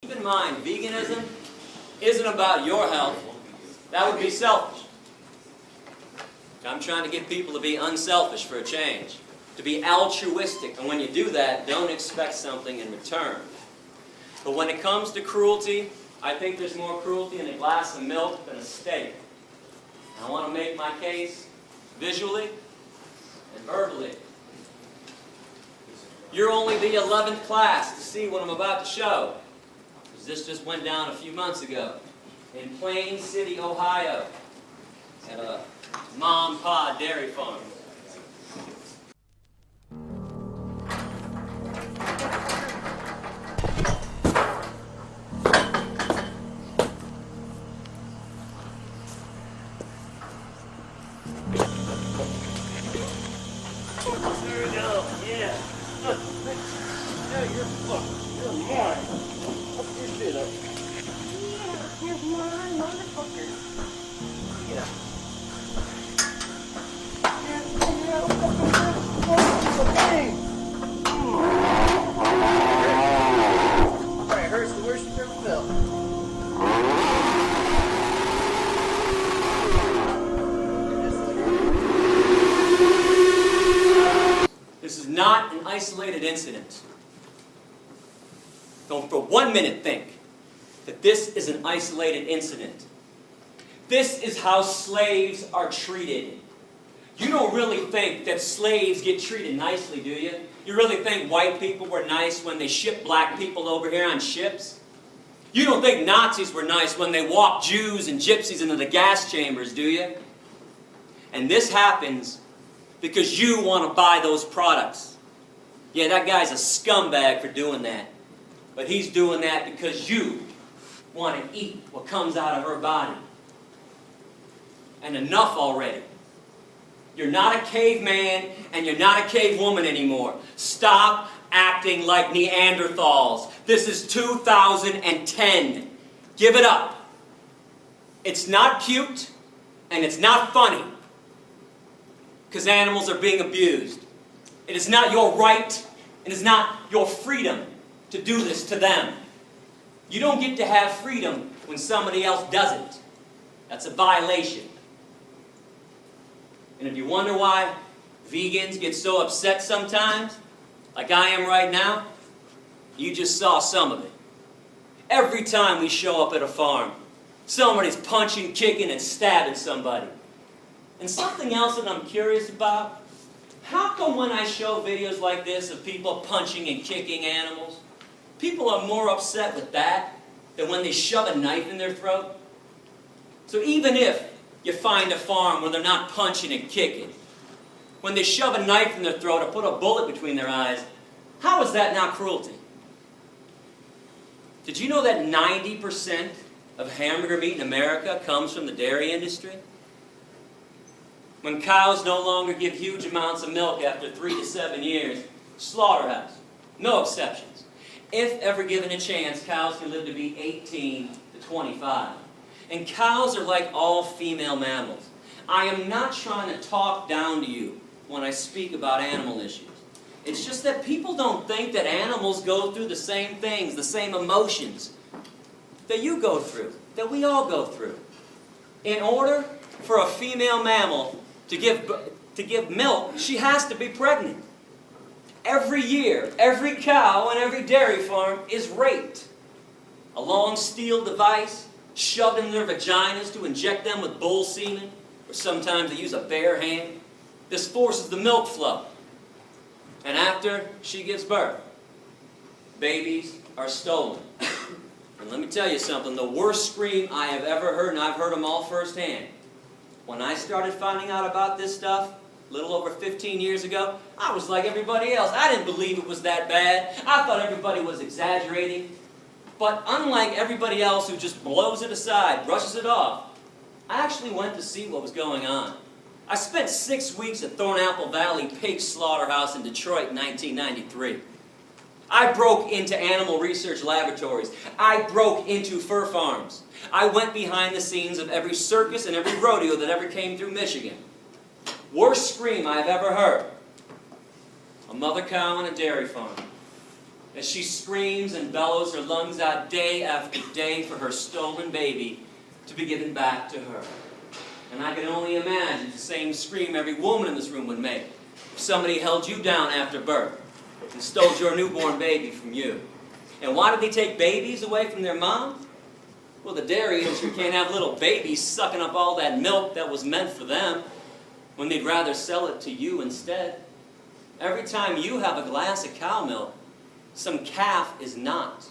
Keep in mind, veganism isn't about your health. That would be selfish. I'm trying to get people to be unselfish for a change, to be altruistic, and when you do that, don't expect something in return. But when it comes to cruelty, I think there's more cruelty in a glass of milk than a steak. And I want to make my case visually and verbally. You're only the 11th class to see what I'm about to show. This just went down a few months ago in Plain City, Ohio, at a mom and pa dairy farm. There we go. Yeah. You're mine. Yeah, here's my motherfucker. Yeah. Alright, hurts the worst you've ever felt. This is not an isolated incident. Don't for 1 minute think that this is an isolated incident. This is how slaves are treated. You don't really think that slaves get treated nicely, do you? You really think white people were nice when they shipped black people over here on ships? You don't think Nazis were nice when they walked Jews and gypsies into the gas chambers, do you? And this happens because you want to buy those products. Yeah, that guy's a scumbag for doing that. But he's doing that because you want to eat what comes out of her body. And enough already. You're not a caveman and you're not a cavewoman anymore. Stop acting like Neanderthals. This is 2010. Give it up. It's not cute and it's not funny because animals are being abused. It is not your right and it is not your freedom to do this to them. You don't get to have freedom when somebody else doesn't. That's a violation. And if you wonder why vegans get so upset sometimes, like I am right now, you just saw some of it. Every time we show up at a farm, somebody's punching, kicking, and stabbing somebody. And something else that I'm curious about, how come when I show videos like this of people punching and kicking animals, people are more upset with that than when they shove a knife in their throat? So even if you find a farm where they're not punching and kicking, when they shove a knife in their throat or put a bullet between their eyes, how is that not cruelty? Did you know that 90% of hamburger meat in America comes from the dairy industry? When cows no longer give huge amounts of milk after 3 to 7 years, slaughterhouse, no exceptions. If ever given a chance, cows can live to be 18 to 25. And cows are like all female mammals. I am not trying to talk down to you when I speak about animal issues. It's just that people don't think that animals go through the same things, the same emotions that you go through, that we all go through. In order for a female mammal to give milk, she has to be pregnant. Every year, every cow on every dairy farm is raped. A long steel device shoved in their vaginas to inject them with bull semen, or sometimes they use a bare hand. This forces the milk flow. And after she gives birth, babies are stolen. And let me tell you something, the worst scream I have ever heard, and I've heard them all firsthand, when I started finding out about this stuff, a little over 15 years ago, I was like everybody else. I didn't believe it was that bad. I thought everybody was exaggerating. But unlike everybody else who just blows it aside, brushes it off, I actually went to see what was going on. I spent 6 weeks at Thornapple Valley Pig Slaughterhouse in Detroit in 1993. I broke into animal research laboratories. I broke into fur farms. I went behind the scenes of every circus and every rodeo that ever came through Michigan. Worst scream I've ever heard. A mother cow on a dairy farm. as she screams and bellows her lungs out day after day for her stolen baby to be given back to her. And I can only imagine the same scream every woman in this room would make if somebody held you down after birth and stole your newborn baby from you. And why did they take babies away from their moms? Well, the dairy industry can't have little babies sucking up all that milk that was meant for them when they'd rather sell it to you instead. Every time you have a glass of cow milk, some calf is not.